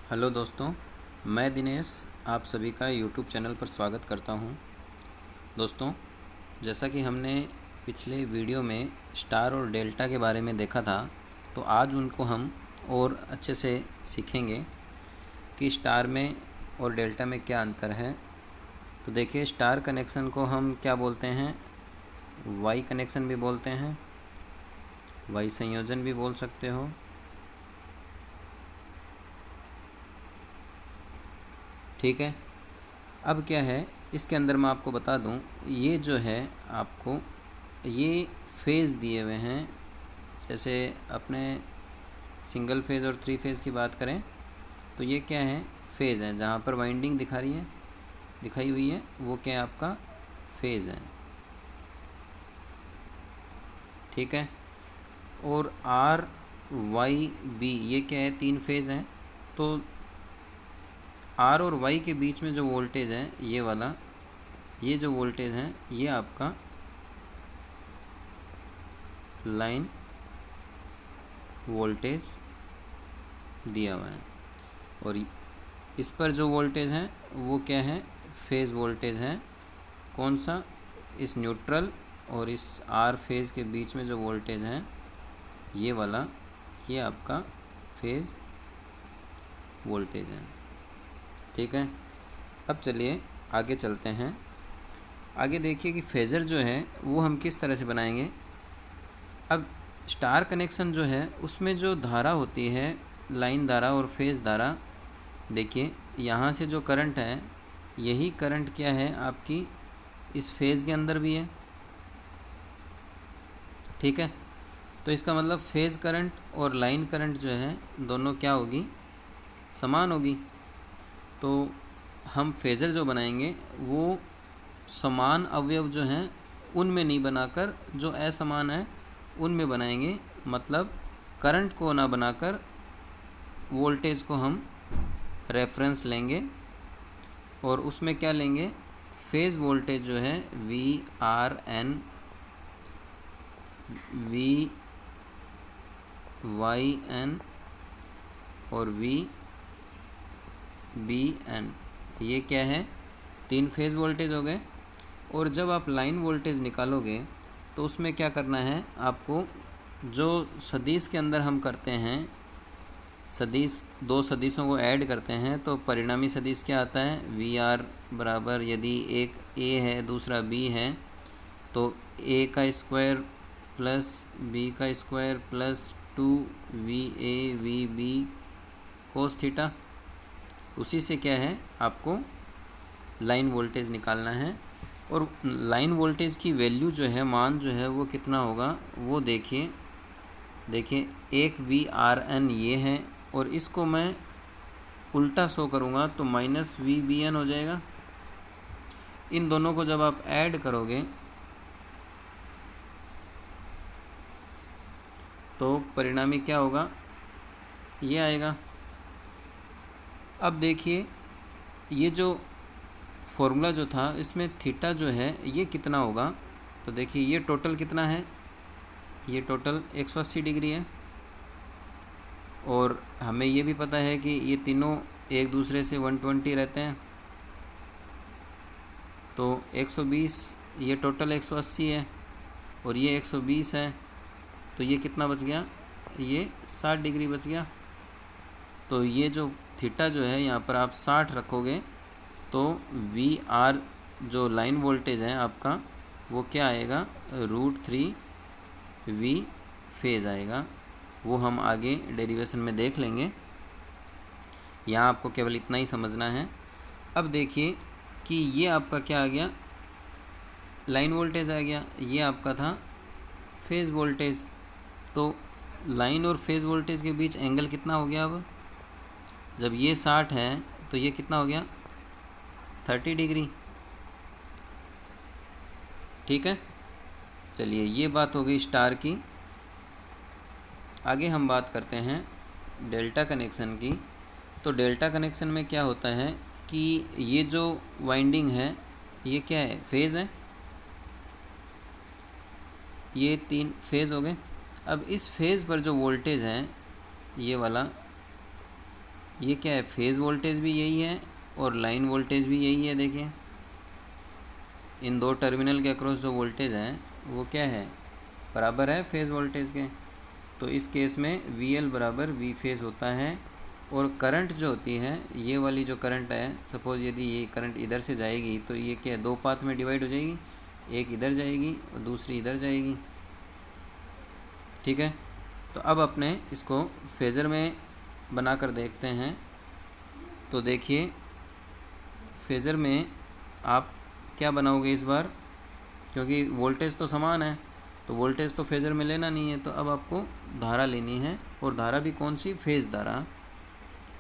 Hello दोस्तों, मैं दिनेश आप सभी का यूट्यूब चैनल पर स्वागत करता हूं। दोस्तों, जैसा कि हमने पिछले वीडियो में स्टार और डेल्टा के बारे में देखा था, तो आज उनको हम और अच्छे से सीखेंगे कि स्टार में और डेल्टा में क्या अंतर है। तो देखिए, स्टार कनेक्शन को हम क्या बोलते हैं? वाई कनेक्शन भी बोलते हैं, वाई संयोजन भी बोल सकते हो। ठीक है। अब क्या है, इसके अंदर मैं आपको बता दूं, ये जो है आपको ये फेज़ दिए हुए हैं। जैसे अपने सिंगल फेज़ और थ्री फेज़ की बात करें तो ये क्या है, फेज़ है। जहाँ पर वाइंडिंग दिखाई हुई है वो क्या है, आपका फेज़ है। ठीक है। और आर वाई बी ये क्या है, तीन फेज़ हैं। तो आर और वाई के बीच में जो वोल्टेज है ये वाला, ये जो वोल्टेज है ये आपका लाइन वोल्टेज दिया हुआ है। और इस पर जो वोल्टेज है वो क्या है, फेज़ वोल्टेज है। कौन सा? इस न्यूट्रल और इस आर फेज़ के बीच में जो वोल्टेज है ये वाला, ये आपका फेज़ वोल्टेज है। ठीक है। अब चलिए आगे चलते हैं। आगे देखिए कि फेज़र जो है वो हम किस तरह से बनाएंगे। अब स्टार कनेक्शन जो है उसमें जो धारा होती है, लाइन धारा और फेज़ धारा, देखिए यहाँ से जो करंट है यही करंट क्या है आपकी इस फेज़ के अंदर भी है। ठीक है। तो इसका मतलब फेज़ करंट और लाइन करंट जो है दोनों क्या होगी, समान होगी। तो हम फेज़र जो बनाएंगे वो समान अवयव जो हैं उनमें नहीं बनाकर जो असमान है उनमें बनाएंगे। मतलब करंट को ना बनाकर वोल्टेज को हम रेफरेंस लेंगे और उसमें क्या लेंगे, फेज़ वोल्टेज जो है V R N, V Y N और वी बी एन, ये क्या है, तीन फेज़ वोल्टेज हो गए। और जब आप लाइन वोल्टेज निकालोगे तो उसमें क्या करना है आपको, जो सदिश के अंदर हम करते हैं, सदिश दो सदिशों को ऐड करते हैं तो परिणामी सदिश क्या आता है, वी आर बराबर, यदि एक ए है दूसरा बी है तो ए का स्क्वायर प्लस बी का square plus 2 VA VB cos theta. उसी से क्या है आपको लाइन वोल्टेज निकालना है। और लाइन वोल्टेज की वैल्यू जो है, मान जो है वो कितना होगा वो देखिए एक VRN ये है और इसको मैं उल्टा शो करूँगा तो -VBN हो जाएगा। इन दोनों को जब आप ऐड करोगे तो परिणामी क्या होगा, ये आएगा। अब देखिए ये जो फॉर्मूला जो था इसमें थीटा जो है ये कितना होगा, तो देखिए ये टोटल कितना है, ये टोटल 180 डिग्री है। और हमें ये भी पता है कि ये तीनों एक दूसरे से 120 रहते हैं, तो 120, ये टोटल 180 है और ये 120 है, तो ये कितना बच गया, ये 60 डिग्री बच गया। तो ये जो थीटा जो है यहाँ पर आप 60 रखोगे तो वी आर जो लाइन वोल्टेज है आपका वो क्या आएगा, √3 V फेज़ आएगा। वो हम आगे डेरिवेशन में देख लेंगे, यहाँ आपको केवल इतना ही समझना है। अब देखिए कि ये आपका क्या आ गया, लाइन वोल्टेज आ गया, ये आपका था फेज़ वोल्टेज। तो लाइन और फेज़ वोल्टेज के बीच एंगल कितना हो गया, अब जब ये 60 है तो ये कितना हो गया, 30 डिग्री। ठीक है। चलिए ये बात हो गई स्टार की। आगे हम बात करते हैं डेल्टा कनेक्शन की। तो डेल्टा कनेक्शन में क्या होता है कि ये जो वाइंडिंग है ये क्या है, फेज़ है, ये तीन फेज़ हो गए। अब इस फेज़ पर जो वोल्टेज है ये वाला, ये क्या है, फेज़ वोल्टेज भी यही है और लाइन वोल्टेज भी यही है। देखिए इन दो टर्मिनल के अक्रॉस जो वोल्टेज है वो क्या है, बराबर है फेज़ वोल्टेज के। तो इस केस में VL बराबर V फेज़ होता है। और करंट जो होती है, ये वाली जो करंट है, सपोज़ यदि ये करंट इधर से जाएगी तो ये क्या दो पाथ में डिवाइड हो जाएगी, एक इधर जाएगी और दूसरी इधर जाएगी। ठीक है, तो अब अपने इसको फेज़र में बनाकर देखते हैं। तो देखिए फेज़र में आप क्या बनाओगे इस बार, क्योंकि वोल्टेज तो समान है तो वोल्टेज तो फेज़र में लेना नहीं है, तो अब आपको धारा लेनी है। और धारा भी कौन सी, फेज़ धारा।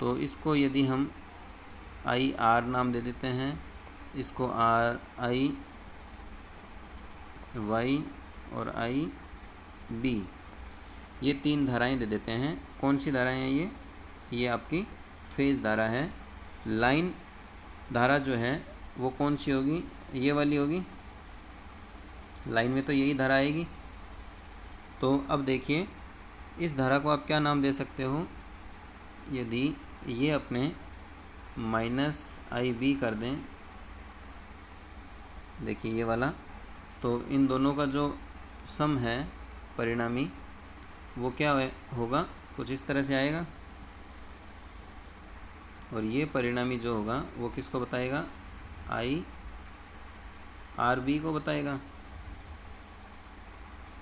तो इसको यदि हम IR नाम दे देते हैं, इसको RI Y और IB, ये तीन धाराएं दे देते हैं। कौन सी धाराएं हैं ये आपकी फेज़ धारा है। लाइन धारा जो है वो कौन सी होगी, ये वाली होगी, लाइन में तो यही धारा आएगी। तो अब देखिए इस धारा को आप क्या नाम दे सकते हो, यदि ये अपने -IB कर दें, देखिए ये वाला, तो इन दोनों का जो सम है परिणामी वो क्या होगा, कुछ इस तरह से आएगा। और ये परिणामी जो होगा वो किसको बताएगा, IRB को बताएगा।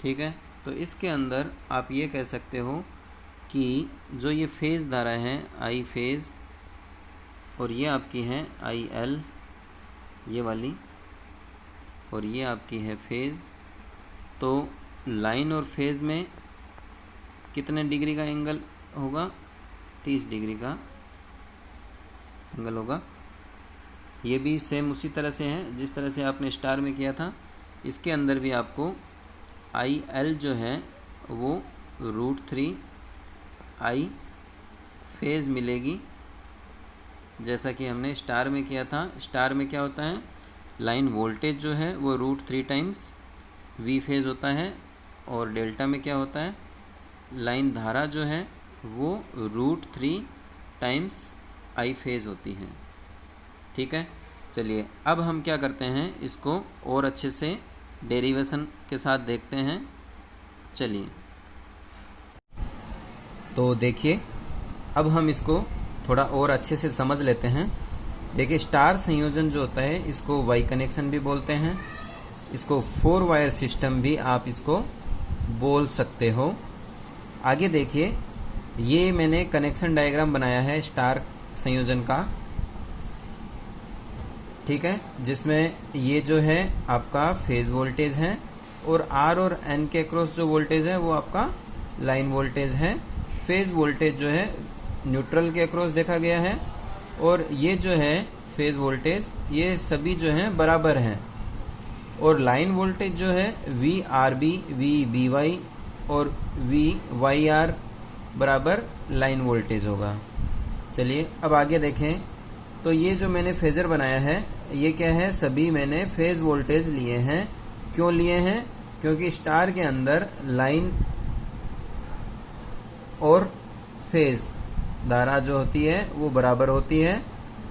ठीक है, तो इसके अंदर आप ये कह सकते हो कि जो ये फेज़ धारा है I फेज़, और ये आपकी है IL ये वाली, और ये आपकी है फेज़। तो लाइन और फेज़ में कितने डिग्री का एंगल होगा, 30 डिग्री का एंगल होगा। ये भी सेम उसी तरह से है जिस तरह से आपने स्टार में किया था। इसके अंदर भी आपको IL जो है वो √3 I फेज़ मिलेगी, जैसा कि हमने स्टार में किया था। स्टार में क्या होता है, लाइन वोल्टेज जो है वो √3 टाइम्स V फेज़ होता है, और डेल्टा में क्या होता है, लाइन धारा जो है वो √3 टाइम्स I फेज़ होती है। ठीक है, चलिए अब हम क्या करते हैं, इसको और अच्छे से डेरिवेशन के साथ देखते हैं। चलिए तो देखिए अब हम इसको थोड़ा और अच्छे से समझ लेते हैं। देखिए स्टार संयोजन जो होता है इसको वाई कनेक्शन भी बोलते हैं, इसको 4 वायर सिस्टम भी आप इसको बोल सकते हो। आगे देखिए ये मैंने कनेक्शन डायग्राम बनाया है स्टार संयोजन का, ठीक है, जिसमें ये जो है आपका फेज वोल्टेज है और R और N के अक्रॉस जो वोल्टेज है वो आपका लाइन वोल्टेज है। फेज वोल्टेज जो है न्यूट्रल के अक्रॉस देखा गया है, और ये जो है फेज वोल्टेज ये सभी जो हैं बराबर हैं। और लाइन वोल्टेज जो है VRB, VBY और VYR बराबर लाइन वोल्टेज होगा। चलिए अब आगे देखें, तो ये जो मैंने फेजर बनाया है ये क्या है, सभी मैंने फेज वोल्टेज लिए हैं। क्यों लिए हैं, क्योंकि स्टार के अंदर लाइन और फेज धारा जो होती है वो बराबर होती है,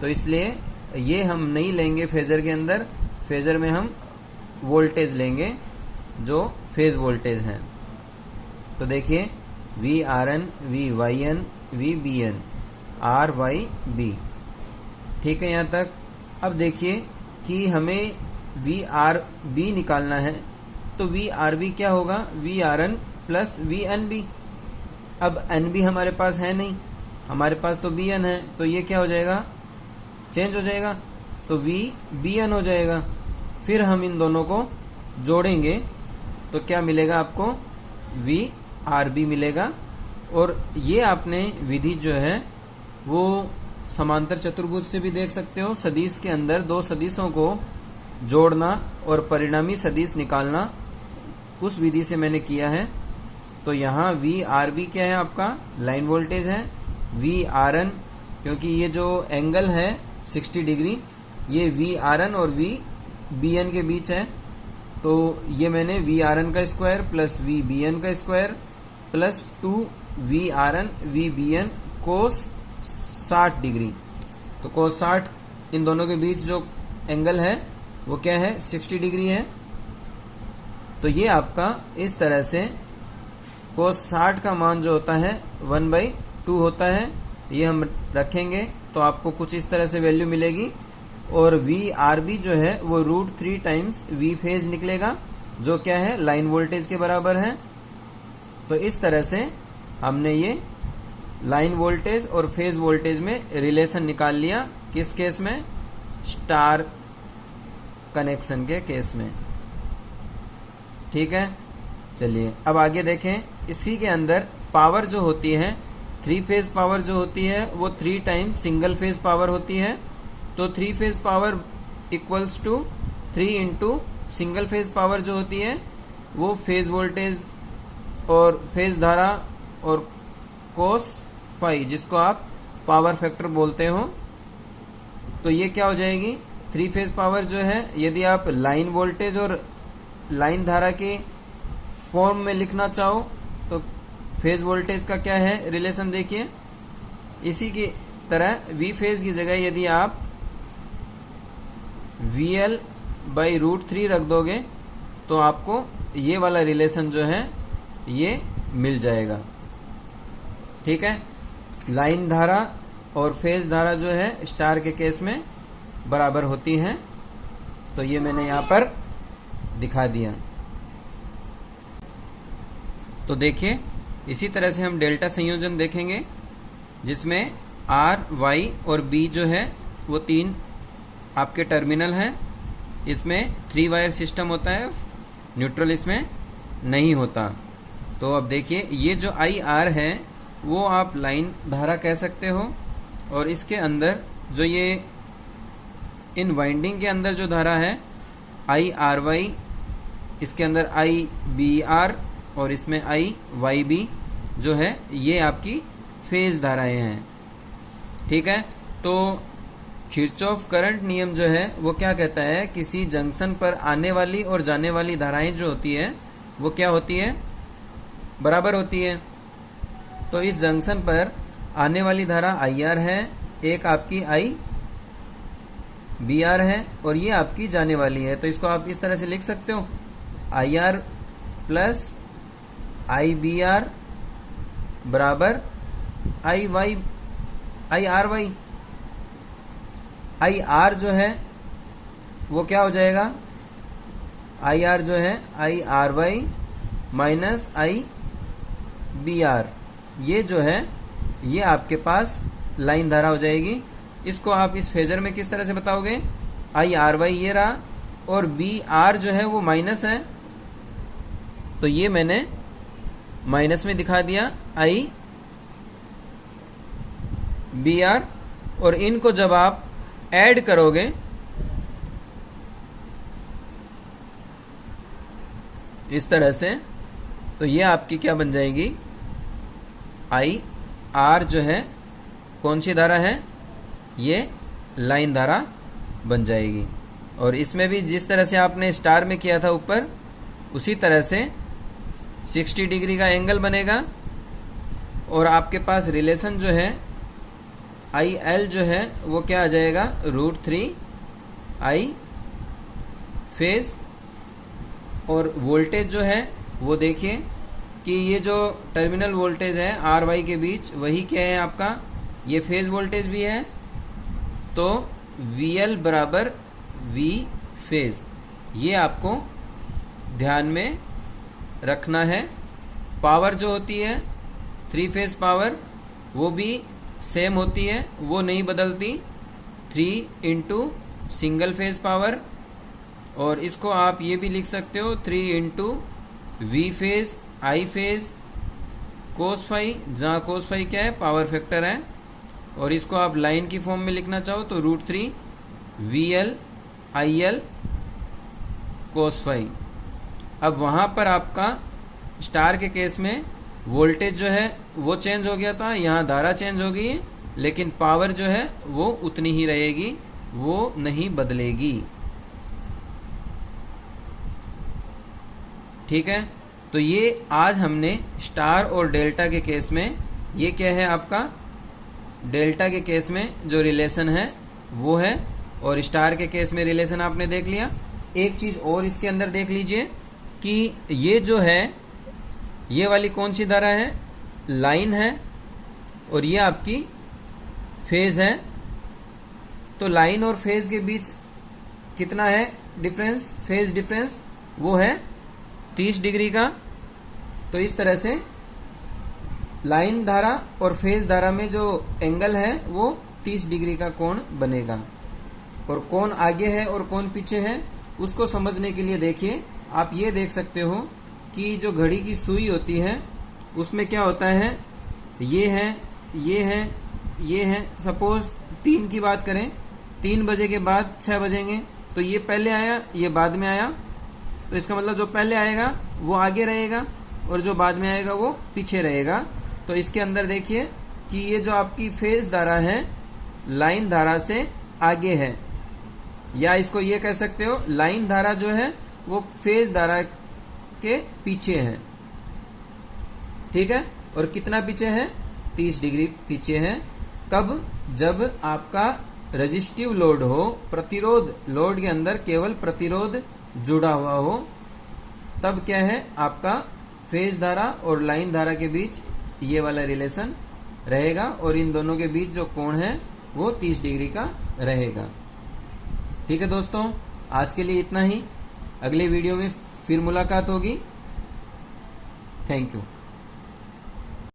तो इसलिए ये हम नहीं लेंगे फेजर के अंदर, फेजर में हम वोल्टेज लेंगे जो फेज वोल्टेज हैं। तो देखिए VRN, VYN, VBN, RYB, ठीक है यहाँ तक। अब देखिए कि हमें VRB निकालना है, तो VRB क्या होगा, VRN प्लस VNB। अब NB हमारे पास है नहीं, हमारे पास तो BN है, तो ये क्या हो जाएगा, चेंज हो जाएगा, तो VBN हो जाएगा। फिर हम इन दोनों को जोड़ेंगे तो क्या मिलेगा आपको, VRB मिलेगा। और ये आपने विधि जो है वो समांतर चतुर्भुज से भी देख सकते हो। सदिश के अंदर दो सदिशों को जोड़ना और परिणामी सदिश निकालना, उस विधि से मैंने किया है। तो यहाँ VRB क्या है, आपका लाइन वोल्टेज है। VRN, क्योंकि ये जो एंगल है 60 डिग्री, ये VRN और VBN के बीच है, तो ये मैंने VRN का स्क्वायर प्लस VBN का स्क्वायर प्लस 2 VRN VBN कोस 60 डिग्री। तो cos 60 इन दोनों के बीच जो एंगल है वो क्या है, 60 डिग्री है। तो ये आपका इस तरह से cos 60 का मान जो होता है 1/2 होता है। ये हम रखेंगे तो आपको कुछ इस तरह से वैल्यू मिलेगी। और VRB जो है वो √3 टाइम्स V फेज निकलेगा, जो क्या है, लाइन वोल्टेज के बराबर है। तो इस तरह से हमने ये लाइन वोल्टेज और फेज वोल्टेज में रिलेशन निकाल लिया। किस केस में, स्टार कनेक्शन के केस में। ठीक है, चलिए अब आगे देखें। इसी के अंदर पावर जो होती है, 3 फेज पावर जो होती है वो 3 टाइम्स सिंगल फेज पावर होती है। तो 3 phase power equals to 3 into single phase power जो होती है वो फेज वोल्टेज और फेज धारा और cos फाई, जिसको आप पावर फैक्टर बोलते हो। तो ये क्या हो जाएगी, 3 फेज पावर जो है, यदि आप लाइन वोल्टेज और लाइन धारा के फॉर्म में लिखना चाहो तो फेज वोल्टेज का क्या है रिलेशन, देखिए। इसी की तरह V फेज की जगह यदि आप VL/√3 रख दोगे तो आपको ये वाला रिलेशन जो है ये मिल जाएगा। ठीक है, लाइन धारा और फेज धारा जो है स्टार के केस में बराबर होती हैं। तो ये मैंने यहां पर दिखा दिया। तो देखिए, इसी तरह से हम डेल्टा संयोजन देखेंगे, जिसमें R, Y और B जो है वो 3 आपके टर्मिनल हैं। इसमें 3 वायर सिस्टम होता है, न्यूट्रल इसमें नहीं होता। तो अब देखिए, ये जो IR है वो आप लाइन धारा कह सकते हो, और इसके अंदर जो ये इन वाइंडिंग के अंदर जो धारा है IRY, इसके अंदर IBR और इसमें IYB जो है ये आपकी फेज धाराएं हैं। ठीक है, तो किरचॉफ करंट नियम जो है वो क्या कहता है, किसी जंक्शन पर आने वाली और जाने वाली धाराएं जो होती है वो क्या होती है, बराबर होती है। तो इस जंक्शन पर आने वाली धारा IR है, एक आपकी IBR है और ये आपकी जाने वाली है। तो इसको आप इस तरह से लिख सकते हो, IR प्लस IBR बराबर IRY। IR जो है वो क्या हो जाएगा, IR जो है IRY माइनस IBR, ये जो है ये आपके पास लाइन धारा हो जाएगी। इसको आप इस फेजर में किस तरह से बताओगे, IRY ये रहा और BR जो है वो माइनस है, तो ये मैंने माइनस में दिखा दिया IBR। और इनको जब आप ऐड करोगे इस तरह से, तो ये आपकी क्या बन जाएगी, IR जो है कौन सी धारा है, ये लाइन धारा बन जाएगी। और इसमें भी जिस तरह से आपने स्टार में किया था ऊपर, उसी तरह से 60 डिग्री का एंगल बनेगा। और आपके पास रिलेशन जो है IL जो है वो क्या आ जाएगा, √3 I फेज। और वोल्टेज जो है वो देखिए कि ये जो टर्मिनल वोल्टेज है RY के बीच, वही क्या है आपका, ये फेज वोल्टेज भी है। तो VL बराबर V फेज, ये आपको ध्यान में रखना है। पावर जो होती है 3 फेज पावर वो भी सेम होती है, वो नहीं बदलती, 3 इंटू सिंगल फेज पावर। और इसको आप ये भी लिख सकते हो 3 into V phase I phase cos phi, जहाँ cos फाई क्या है, पावर फैक्टर है। और इसको आप लाइन की फॉर्म में लिखना चाहो तो √3 VL IL cos फाई। अब वहां पर आपका स्टार के केस में वोल्टेज जो है वो चेंज हो गया था, यहाँ धारा चेंज हो गई, लेकिन पावर जो है वो उतनी ही रहेगी, वो नहीं बदलेगी। ठीक है, तो ये आज हमने स्टार और डेल्टा के केस में ये क्या है आपका डेल्टा के केस में जो रिलेशन है वो है, और स्टार के केस में रिलेशन आपने देख लिया। एक चीज और इसके अंदर देख लीजिए कि ये जो है, ये वाली कौन सी धारा है, लाइन है, और ये आपकी फेज है। तो लाइन और फेज के बीच कितना है डिफरेंस, फेज डिफरेंस, वो है 30 डिग्री का। तो इस तरह से लाइन धारा और फेज धारा में जो एंगल है वो 30 डिग्री का कोण बनेगा। और कौन आगे है और कौन पीछे है उसको समझने के लिए देखिए, आप ये देख सकते हो कि जो घड़ी की सुई होती है उसमें क्या होता है, ये है, ये है, ये है। सपोज 3 की बात करें, 3 बजे के बाद 6 बजेंगे, तो ये पहले आया, ये बाद में आया। तो इसका मतलब जो पहले आएगा वो आगे रहेगा और जो बाद में आएगा वो पीछे रहेगा। तो इसके अंदर देखिए कि ये जो आपकी फेज धारा है लाइन धारा से आगे है, या इसको ये कह सकते हो लाइन धारा जो है वो फेज धारा के पीछे है। ठीक है, और कितना पीछे है, 30 डिग्री पीछे है। कब, जब आपका रेजिस्टिव लोड हो, प्रतिरोध लोड के अंदर केवल प्रतिरोध जुड़ा हुआ हो, तब क्या है आपका फेज धारा और लाइन धारा के बीच ये वाला रिलेशन रहेगा, और इन दोनों के बीच जो कोण है वो 30 डिग्री का रहेगा। ठीक है दोस्तों, आज के लिए इतना ही। अगले वीडियो में फिर मुलाकात होगी। Thank you.